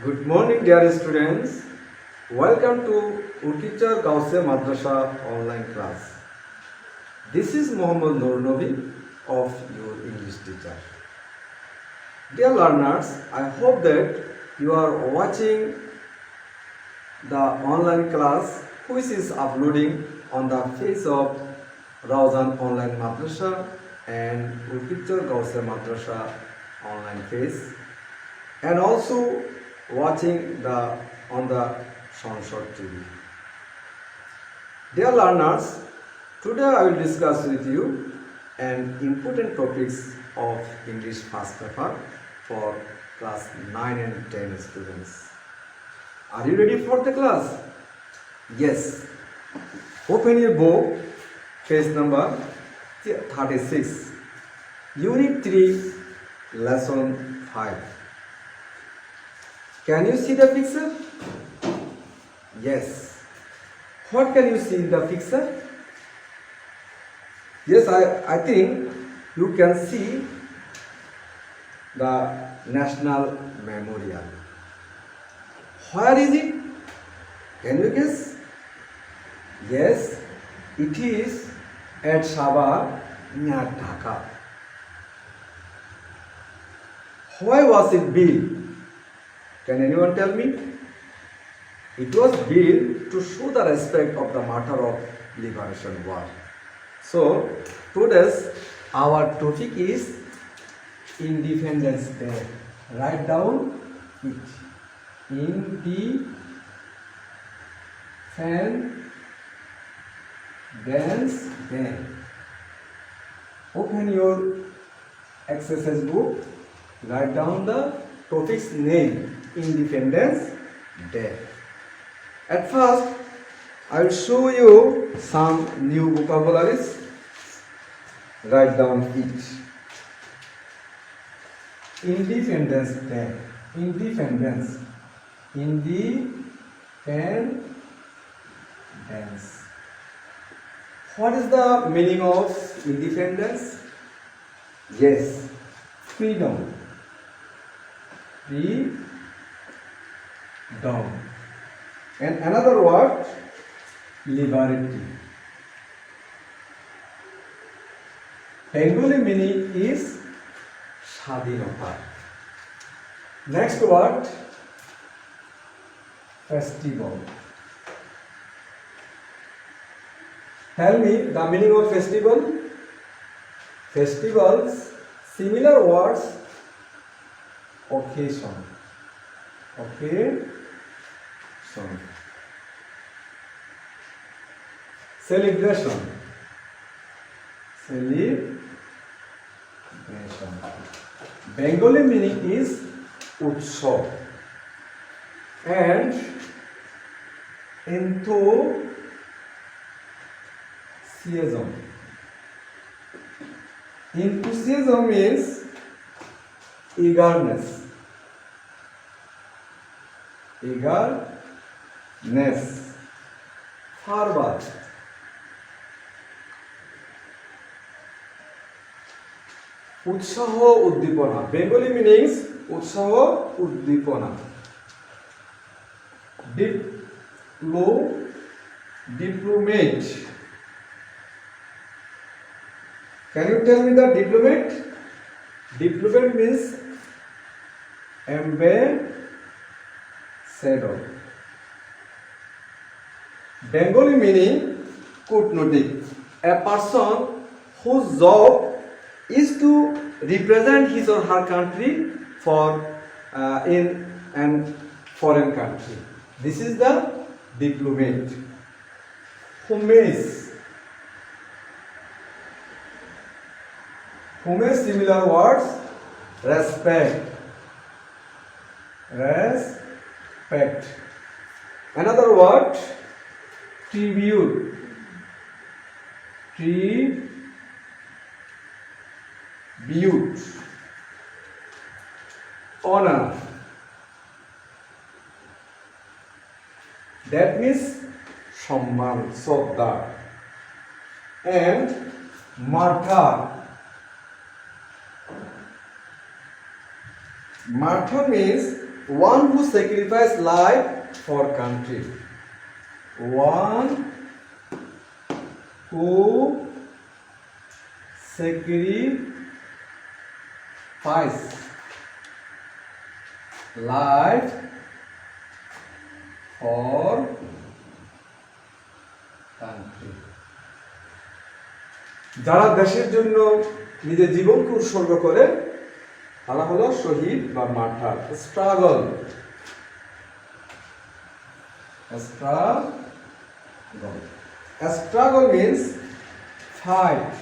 Good morning, dear students. Welcome to Urkichar Gause Madrasa online class. This is Mohammad Noor Nabi of your English teacher. Dear learners, I hope that you are watching the online class which is uploading on the face of Rawzan Online Madrasa and Urkichar Gause Madrasa online face, and also watching on the Sunshot TV. Dear learners, today I will discuss with you an important topics of English first paper for class 9 and 10 students. Are you ready for the class? Yes. Open your book, page number 36, Unit 3, Lesson 5. Can you see the picture? Yes. What can you see in the picture? Yes, I think you can see the National Memorial. Where is it? Can you guess? Yes, it is at Sabah near Dhaka. Why was it built? Can anyone tell me? It was built to show the respect of the martyr of liberation war. So, today's our topic is Independence Day. Write down it. Independence Day. Open your exercise book. Write down the topic's name. Independence Day. At first, I will show you some new vocabularies. Write down it. Independence Day. Independence. Independence. What is the meaning of independence? Yes, freedom. Freedom. And another word, liberty. Bengali meaning is Shadinota. Next word, festival. Tell me the meaning of festival. Festivals, similar words, occasion. Celebration. Bengali meaning is Utsav. And enthusiasm. Enthusiasm means eagerness. Fervor. উৎসাহ উদ্দীপনা. Bengali meanings উৎসাহ উদ্দীপনা. Diplomat. Can you tell me the diplomat? Diplomat means ambassador. Bengali meaning kutnotik. A person whose job is to represent his or her country in an foreign country. This is the diplomat. Homage. Homage, similar words, respect. Another word, tribute. Honor. That means সম্মান, শ্রদ্ধা. And martyr. Martyr means one who sacrificed life for country. One who sacrificed life for country. যারা দেশের জন্য নিজের জীবনকে উৎসর্গ করে তারা হলো শহীদ বা martyr. Struggle, struggle means fight,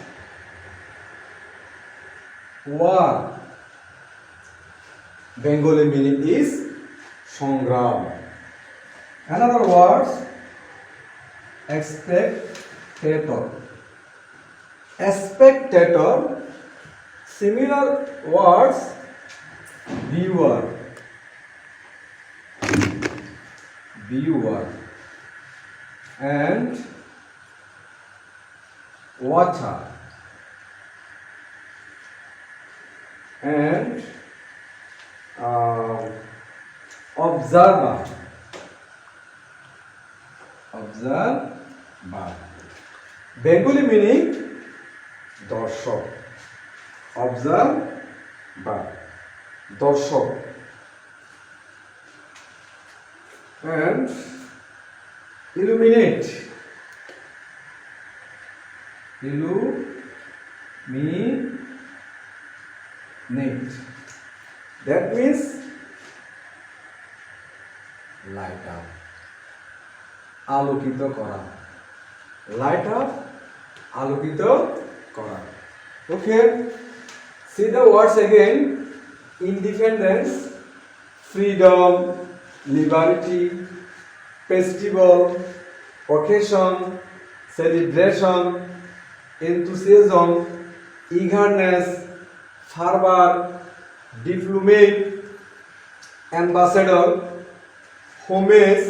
war. Bengali meaning is সংগ্রাম. Another words, spectator. Spectator. Similar words, viewer, and watcher, and observer. Bengali meaning দর্শক, observer, দর্শক, and illuminate. That means light up, আলোকিত করা, light up, আলোকিত করা. Okay, see the words again: independence, freedom, liberty, festival, occasion, celebration, enthusiasm, eagerness, fervor, diplomat, ambassador, homage,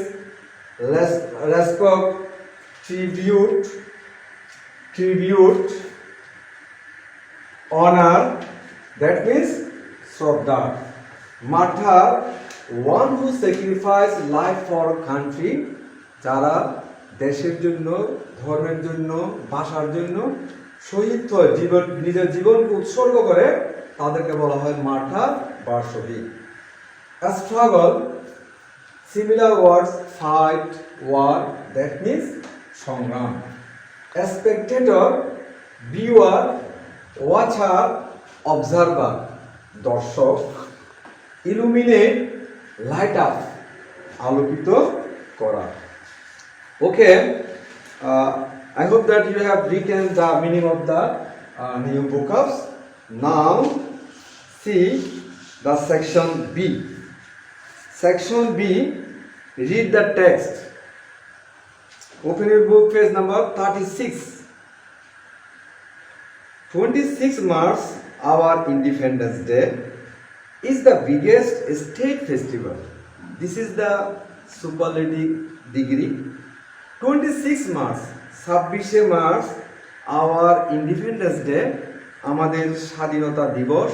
respect, tribute, honor, that means শ্রদ্ধা. Martyr, one who sacrificed life for country, যারা দেশের জন্য, ধর্মের জন্য, ভাষার জন্য শহীদ হয়, নিজের জীবনকে উৎসর্গ করে, তাদেরকে বলা হয় মার্টার বা শহীদ. Struggle, similar words, fight, war, that means সংগ্রাম. Spectator, viewer, watcher, observer, দর্শক. Illuminate, light up, আলোকিত করা. Okay, I hope that you have written the meaning of the new vocabs. Now see the section B. Section B, read the text. Open your book, page number 36. 26 March, our Independence Day, is the biggest state festival. This is the superlative degree. 26 March, 26 March, our Independence Day, আমাদের স্বাধীনতা দিবস,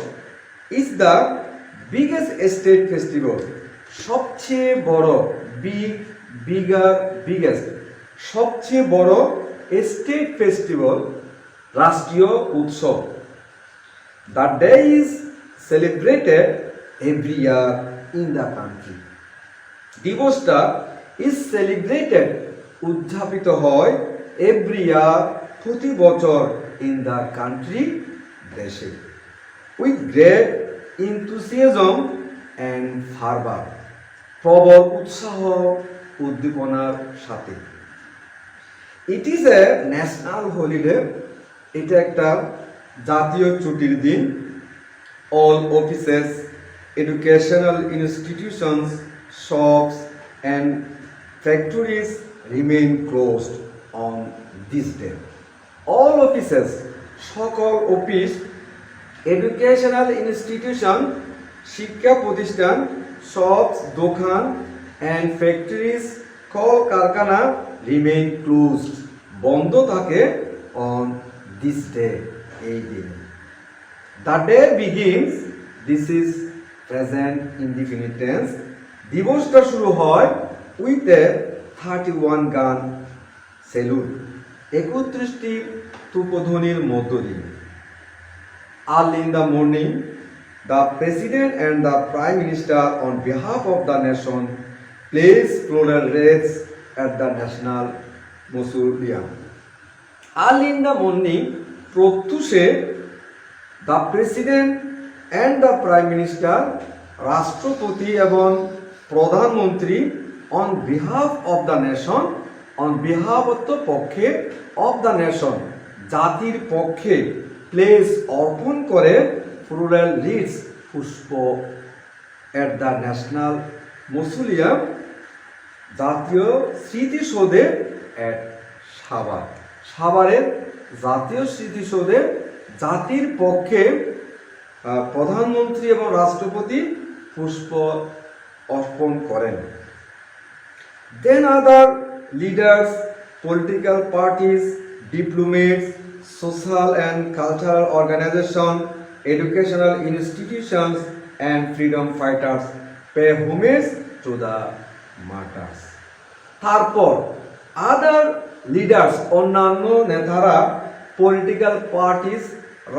is the biggest state festival. সবচেয়ে বড়, biggest, সবচেয়ে বড় state festival, রাষ্ট্রীয় উৎসব. The day is celebrated every year in the country. দিবসটা is celebrated, উদযাপিত হয়, every year, প্রতি বছর, in the country, দেশে, with great enthusiasm and fervor, প্রবল উৎসাহ, উদ্দীপনার সাথে. It is a national holiday. এটা একটা জাতীয় ছুটির দিন. All offices, educational institutions, shops and factories remain closed on this day. All offices, সকল অফিস, educational institution, শিক্ষা প্রতিষ্ঠান, shops, দোকান, and factories, কল কারখানা, remain closed, বন্ধ থাকে, on this day, এই দিনে. The day begins, this is present indefinite tense, দিবসটা শুরু হয় উইথ এ 31 গান সেলুট, 31টি তুপধ্বনির মধ্য দিয়ে। Early in the morning, the President and the Prime Minister on behalf of the nation place floral wreaths at the National Mausoleum. Early in the morning, প্রত্যুষে the President and the Prime Minister, রাষ্ট্রপতি এবং প্রধানমন্ত্রী on behalf of the nation, on behalf of the পক্ষে of the nation, জাতির পক্ষে place অর্পণ করে floral wreaths পুষ্প at the national mausoleum, জাতীয় স্মৃতিসৌধে এট সাভার, সাভারের জাতীয় স্মৃতিসৌধে জাতির পক্ষে প্রধানমন্ত্রী এবং রাষ্ট্রপতি পুষ্প অর্পণ করেন। Then other leaders, political parties, diplomats, social and cultural organizations, educational institutions and freedom fighters pay homage to the martyrs. তারপর other leaders, অন্যান্য নেতারা, political parties,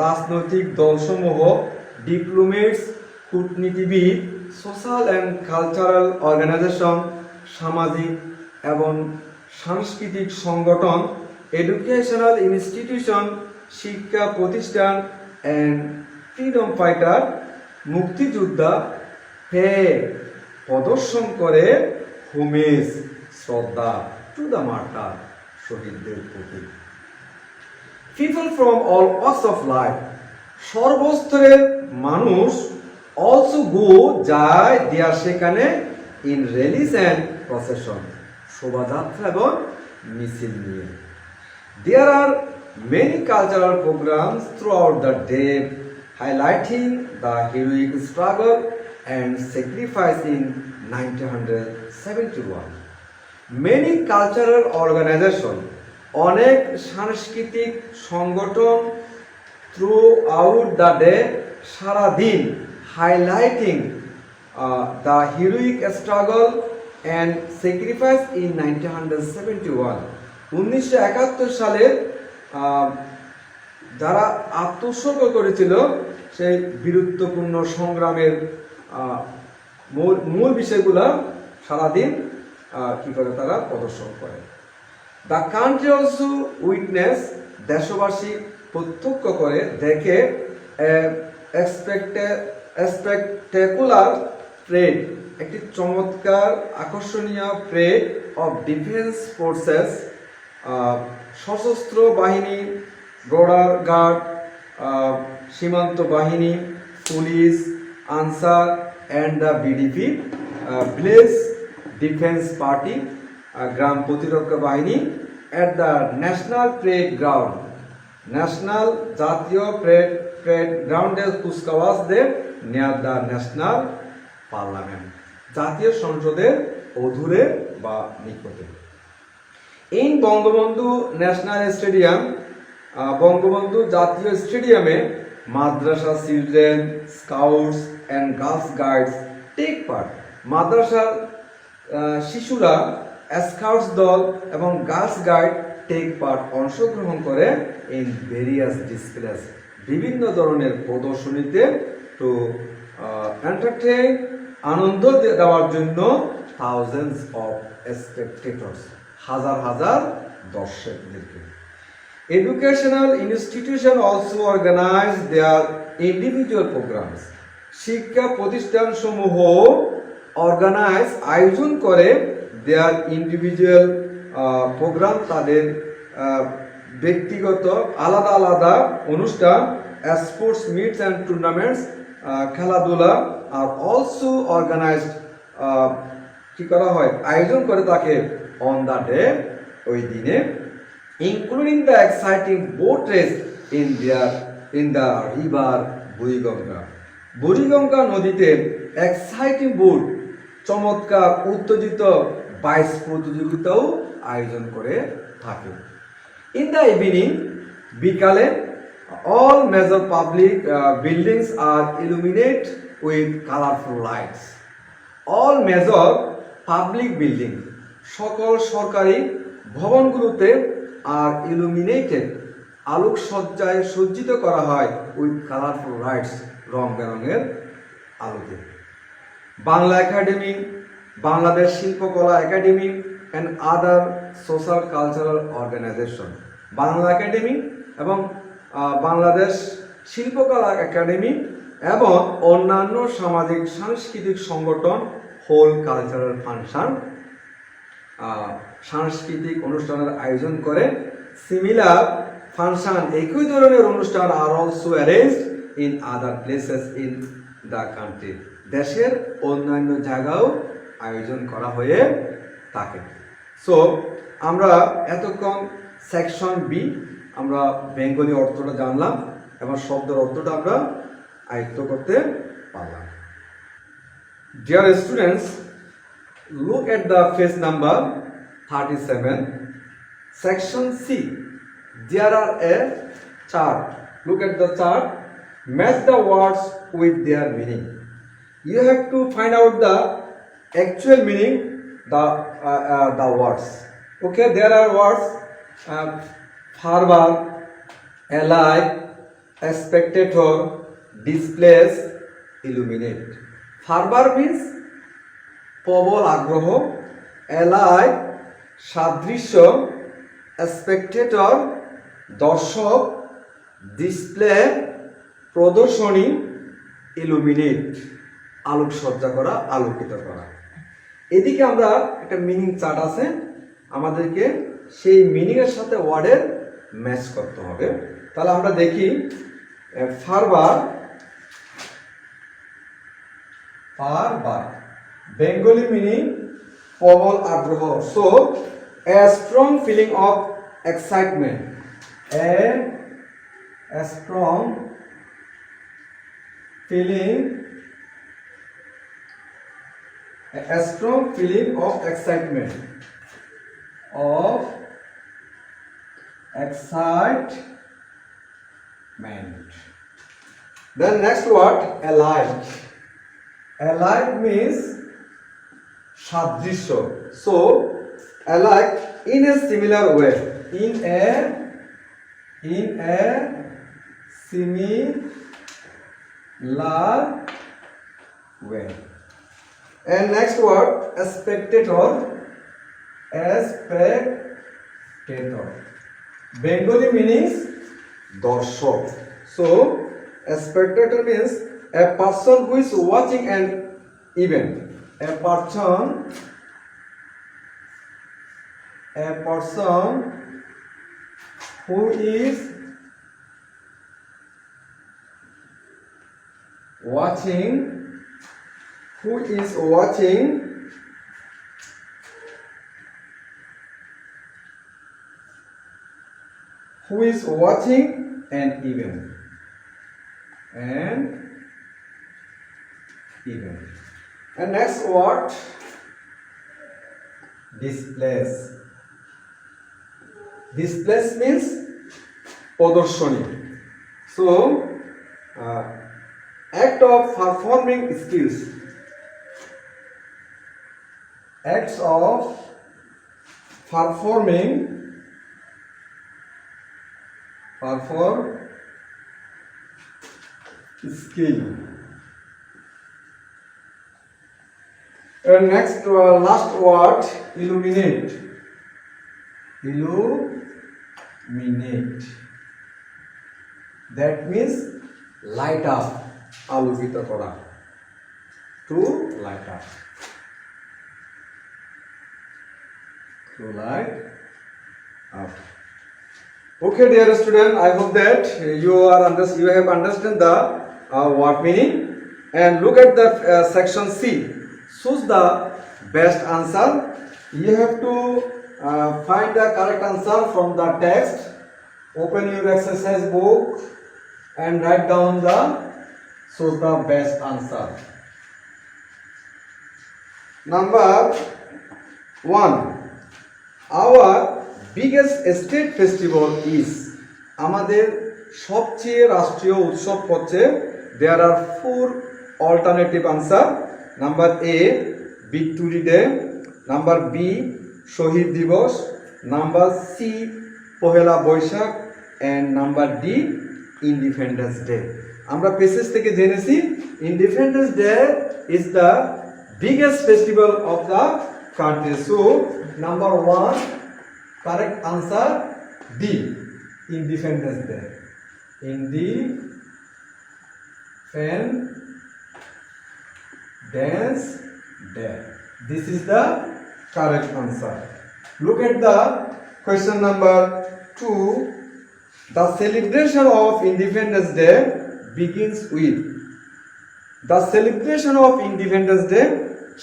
রাজনৈতিক দলসমূহ, diplomats, কূটনীতিবিদ, social and cultural organization, সামাজিক এবং সাংস্কৃতিক সংগঠন, এডুকেশনাল ইনস্টিটিউশন, শিক্ষা প্রতিষ্ঠান অ্যান্ড ফ্রিডম ফাইটার, মুক্তিযোদ্ধা, পে প্রদর্শন করে হোমেজ, শ্রদ্ধা টু দ্য মার্টার, শহীদদের প্রতি। People from all walks of life, সর্বস্তরের মানুষ, অলসো গো, যায়, দেয়ার সেখানে, ইন র্যালিস অ্যান্ড প্রসেশন, শোভাযাত্রা এবং মিছিল নিয়ে। There are many cultural programs throughout the day highlighting the heroic struggle and sacrifice in 1971. Many cultural organizations, অনেক সাংস্কৃতিক সংগঠন, throughout the day, সারা দিন, highlighting the heroic struggle and sacrifice in 1971. 1971 সালে যারা আত্মোৎসর্গ করেছিল সেই বীরত্বপূর্ণ সংগ্রামের মূল বিষয়গুলা সারাদিন কি করে তারা প্রদর্শন করে। দ্য কান্ট্রি অলসো উইটনেস, দেশবাসী প্রত্যক্ষ করে, দেখে, স্পেকটেকুলার প্রেড, একটি চমৎকার আকর্ষণীয় প্রেড অফ ডিফেন্স ফোর্সেস, সশস্ত্র বাহিনী, বর্ডার গার্ড, সীমান্ত বাহিনী, police, Ansar and the VDP, village defence party, গ্রাম প্রতিরক্ষা বাহিনী, at the national parade ground, national জাতীয় প্রেড গ্রাউন্ডে কুচকাওয়াজ দেব, নিয়ার দ্য ন্যাশনাল পার্লামেন্ট, জাতীয় সংসদের অদূরে বা নিকটে। In Bangabandhu national stadium, Bangabandhu জাতীয় স্টেডিয়ামে madrasa children, scouts and girls guides take part, মাদ্রাসার শিশুরা, স্কাউটস দল এবং গার্লস গাইড টেক পার্ট, অংশগ্রহণ করে, ইন ভেরিয়াস ডিসপ্লেস, বিভিন্ন ধরনের প্রদর্শনীতে, টু এন্টারটেইন, আনন্দ দেওয়ার জন্য, থাউজেন্ডস অফ স্পেকটেটর্স, হাজার হাজার দর্শকদেরকে। Educational institution also organise their individual programmes, শিক্ষা প্রতিষ্ঠান সমূহ অর্গানাইজ, আয়োজন করে, দেয়ার ইন্ডিভিজুয়াল প্রোগ্রাম, তাদের ব্যক্তিগত আলাদা আলাদা অনুষ্ঠান, স্পোর্টস মিটস অ্যান্ড টুর্নামেন্টস, খেলাধুলা, আর অলসো অর্গানাইজড, কি করা হয়, আয়োজন করে থাকে, অন দ্য ডে, ওই দিনে, including the exciting boat race in the river Buriganga, Buriganga নদীতে এক্সাইটিং বোট, চমৎকার উত্তেজিত বাইচ প্রতিযোগিতাও আয়োজন করে থাকে। ইন দ্য ইভিনিং, বিকালে, all major public buildings are illuminated with colorful lights. All major public building, সকল সরকারি ভবনগুলোতে আর ইলুমিনেটেড, আলোকসজ্জায় সজ্জিত করা হয় উইথ কালারফুল লাইটস, রং বেরঙের আলোতে। Bangla Academy, Bangladesh Shilpakala Academy and other social cultural organisation, Bangla Academy এবং বাংলাদেশ শিল্পকলা একাডেমি এবং অন্যান্য সামাজিক সাংস্কৃতিক সংগঠন হোল কালচারাল ফাংশন, সাংস্কৃতিক অনুষ্ঠানের আয়োজন করে। সিমিলার ফাংশন, একই ধরনের অনুষ্ঠান are also arranged in other places in the country, দেশের অন্যান্য জায়গাও আয়োজন করা হয়ে থাকে। সো আমরা এতক্ষণ সেকশন বি আমরা বেঙ্গলি অর্থটা জানলাম এবং শব্দের অর্থটা আমরা আয়ত্ত করতে পারলাম। Dear students, look at the page number 37, section C. There are a chart. Look at the chart. Match the words with their meaning. You have to find out the actual meaning, the words. Okay, there are words: fervor, alive, a spectator, displace, illuminate. Fervor means প্রবল আগ্রহ, alive সাদৃশ্য, spectator দর্শক, display প্রদর্শনী, illuminate আলোকসজ্জা করা, আলোকিত করা। এদিকে আমরা একটা মিনিং চার্ট আছে, আমাদেরকে সেই মিনিংয়ের সাথে ওয়ার্ডের ম্যাচ করতে হবে। তাহলে আমরা দেখি ফারবার, বেঙ্গলি মিনিং প্রবল আগ্রহ। So a strong feeling of excitement, a strong feeling, a strong feeling of excitement, Then next word, alike. Alike means সাদৃশ্য. So alike in a similar way, in a similar way. And next word, a spectator. Bengali means dorshok. So a spectator means a person who is watching an event. A person who is watching an event. And next word, displace. Displace means প্রদর্শনী. So act of performing skills. Acts of performing skill. And next last word, illuminate. That means light up, আলোকিত করা, to light up. Okay, dear student, I hope that you have understood the word meaning. And look at the section C. Choose the best answer. You have to find the correct answer from the text. Open your exercise book and write down choose the best answer. Number 1. Our biggest state festival is. আমাদের সবচেয়ে রাষ্ট্রীয় উৎসব হচ্ছে. There are 4 alternative answer. Number A victory day, number B Shaheed Dibas, number C Pohela Boishakh and number D independence day. আমরা passage থেকে জেনেছি independence day is the biggest festival of the country. So number 1 correct answer D, Independence Day. Independence Day. This is the correct answer. Look at the question number 2. The celebration of Independence Day begins with. The celebration of Independence Day,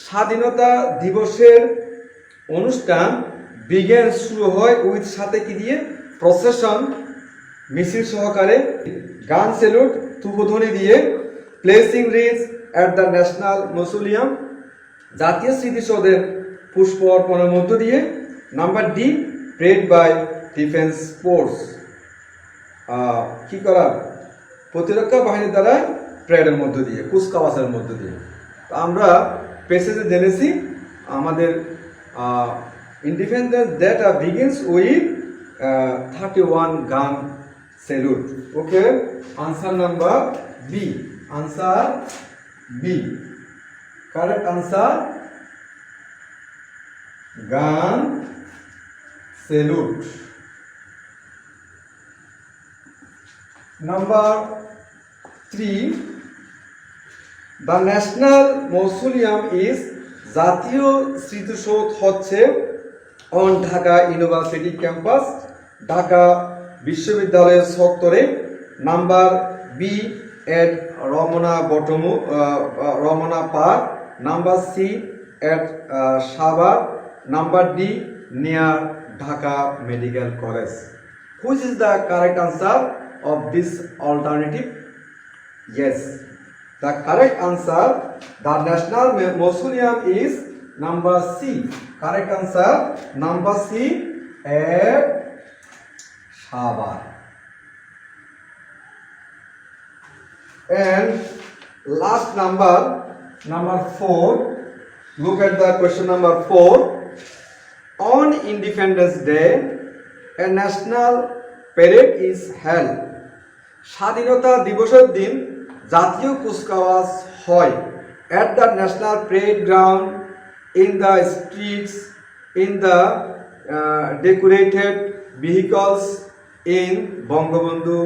স্বাধীনতা দিবসের অনুষ্ঠান begin শুরু হয় with সাথে কি দিয়ে, procession মিছিল সহকারে, গান স্যালুট তুপধ্বনি দিয়ে, placing wreath at the national mausoleum জাতীয় স্মৃতিসৌধের পুষ্প অর্পণের মধ্য দিয়ে, number D parade by defence force কি করা, প্রতিরক্ষা বাহিনীর দ্বারা প্রেডের মধ্য দিয়ে, কুচকাওয়াজের মধ্য দিয়ে। আমরা পেসেজে জেনেছি আমাদের independence data begins with 31 gun salute. Okay, answer number B, answer B, correct answer gun salute. Number 3, the national mausoleum is, জাতীয় স্মৃতিসৌধ হচ্ছে on Dhaka university campus, Dhaka বিশ্ববিদ্যালয়ের চত্বরে, number B at Ramna park, number C at Savar, number D near Dhaka medical college. Which is the correct answer of this alternative? Yes, the correct answer, the National Mausoleum is number C. Correct answer number C at Sabar. And last number 4. Look at the question number 4. On Independence Day, a national parade is held. স্বাধীনতা দিবসের দিন জাতীয় কুচকাওয়াজ হয় at the national parade ground, in the streets, in the decorated vehicles, in Bangabandhu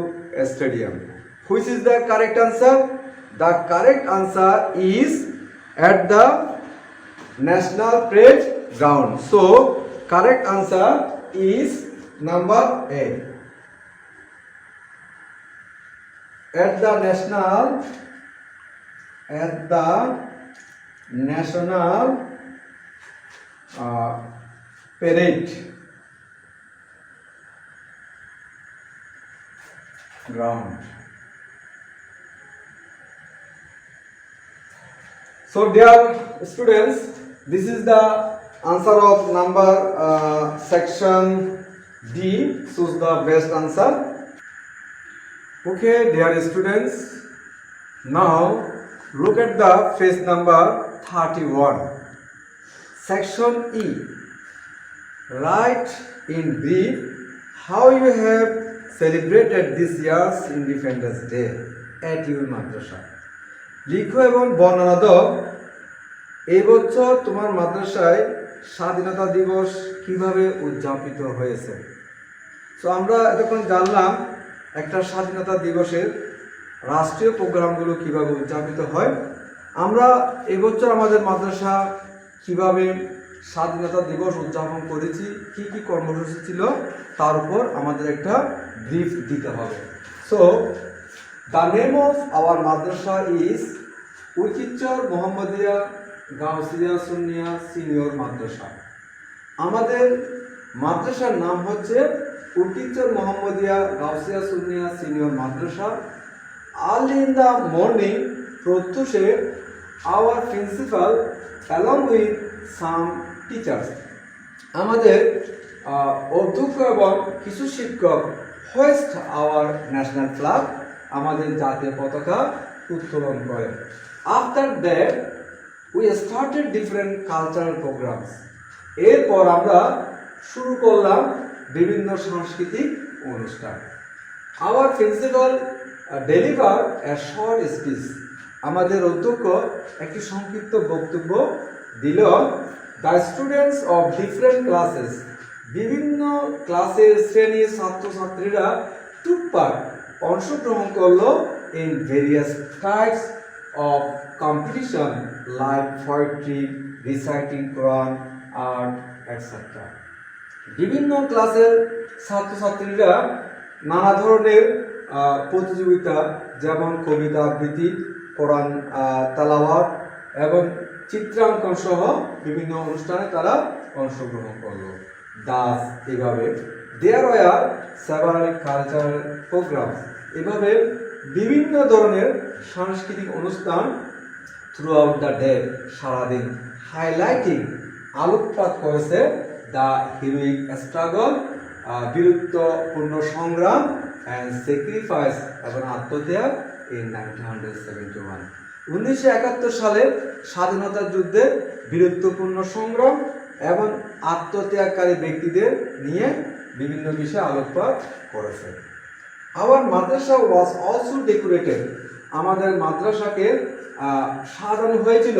Stadium. Which is the correct answer? The correct answer is at the national parade ground. So correct answer is number A. At the national parade ground. So dear students, this is the answer of number section D. Choose the best answer. Okay, dear students, now look at the page number 31. Section E. Write in brief how you have celebrated this year's Independence Day at your madrasa. লিখো এবং বর্ণনা দাও এই বছর তোমার মাদ্রাসায় স্বাধীনতা দিবস কিভাবে উদযাপিত হয়েছে। তো আমরা এতক্ষণ জানলাম একটা স্বাধীনতা দিবসের রাষ্ট্রীয় প্রোগ্রামগুলো কিভাবে উদযাপিত হয়। আমরা এবছর আমাদের মাদ্রাসা কিভাবে স্বাধীনতা দিবস উদযাপন করেছি, কি কি কর্মসূচি ছিল, তার উপর আমাদের একটা ব্রিফ দিতে হবে। So the name of our madrasa is Ukichchar Mohammadia Gausia Sunnia senior madrasa. আমাদের মাদ্রাসার নাম হচ্ছে Ukichchar Mohammadia Gausia Sunnia senior madrasa. Early in the morning, প্রত্যুষে our principal along with some teachers, আমাদের অধ্যক্ষ এবং কিছু শিক্ষক hoist our national flag, আমাদের জাতীয় পতাকা উত্তোলন করে। After that, we started different cultural programs. এরপর আমরা শুরু করলাম বিভিন্ন সাংস্কৃতিক অনুষ্ঠান। Our principal delivered a short speech. আমাদের অধ্যক্ষ একটি সংক্ষিপ্ত বক্তব্য দিল। The students of different classes, বিভিন্ন ক্লাসের শ্রেণীর ছাত্রছাত্রীরা took part, অংশগ্রহণ করলো in various types of competition like poetry, reciting Quran, art, etc. বিভিন্ন ক্লাসের ছাত্রছাত্রীরা নানা ধরনের প্রতিযোগিতা যেমন কবিতা আবৃত্তি, কোরআন তেলাওয়াত এবং চিত্রাঙ্কন সহ বিভিন্ন অনুষ্ঠানে তারা অংশগ্রহণ করলো। দাস এভাবে there were several cultural programmes, এভাবে বিভিন্ন ধরনের সাংস্কৃতিক অনুষ্ঠান থ্রু আউট দ্য ডে, সারাদিন, হাইলাইটিং, আলোকপাত করেছে দ্য হিরোইক স্ট্রাগল, বীরত্বপূর্ণ সংগ্রাম অ্যান্ড স্যাক্রিফাইস এবং আত্মত্যাগ ইন 1971। 1971 সালের স্বাধীনতা যুদ্ধে বীরত্বপূর্ণ সংগ্রাম এবং আত্মত্যাগকারী ব্যক্তিদের নিয়ে বিভিন্ন বিষয়ে আলোকপাত করেছে। Our madrasa was also decorated, আমাদের মাদ্রাসাকে সাজানো হয়েছিল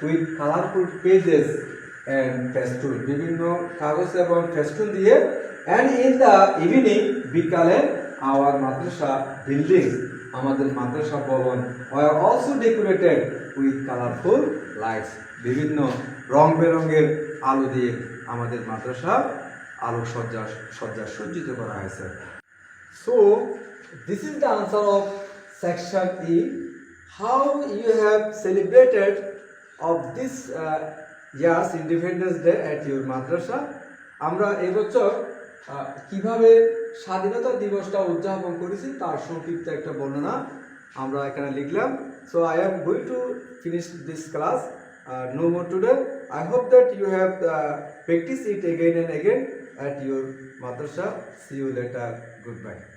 with colourful pages and festoon, বিভিন্ন কাগজ এবং ফেস্টুন দিয়ে। অ্যান্ড ইন দ্য ইভিনিং, বিকালে আওয়ার মাদ্রাসা বিল্ডিং, আমাদের মাদ্রাসা ভবন were also decorated with colourful lights, বিভিন্ন রং বেরঙের আলো দিয়ে আমাদের মাদ্রাসা আলোকসজ্জা সজ্জিত করা হয়েছে। So this is the answer of section E. How you have celebrated of this year's independence day at your madrasa. আমরা এবছর কিভাবে স্বাধীনতা দিবসটা উদযাপন করেছি তার সংক্ষিপ্ত একটা বর্ণনা আমরা এখানে লিখলাম। So I am going to finish this class no more today. I hope that you have practiced it again and again at your madrasa. See you later. Goodbye.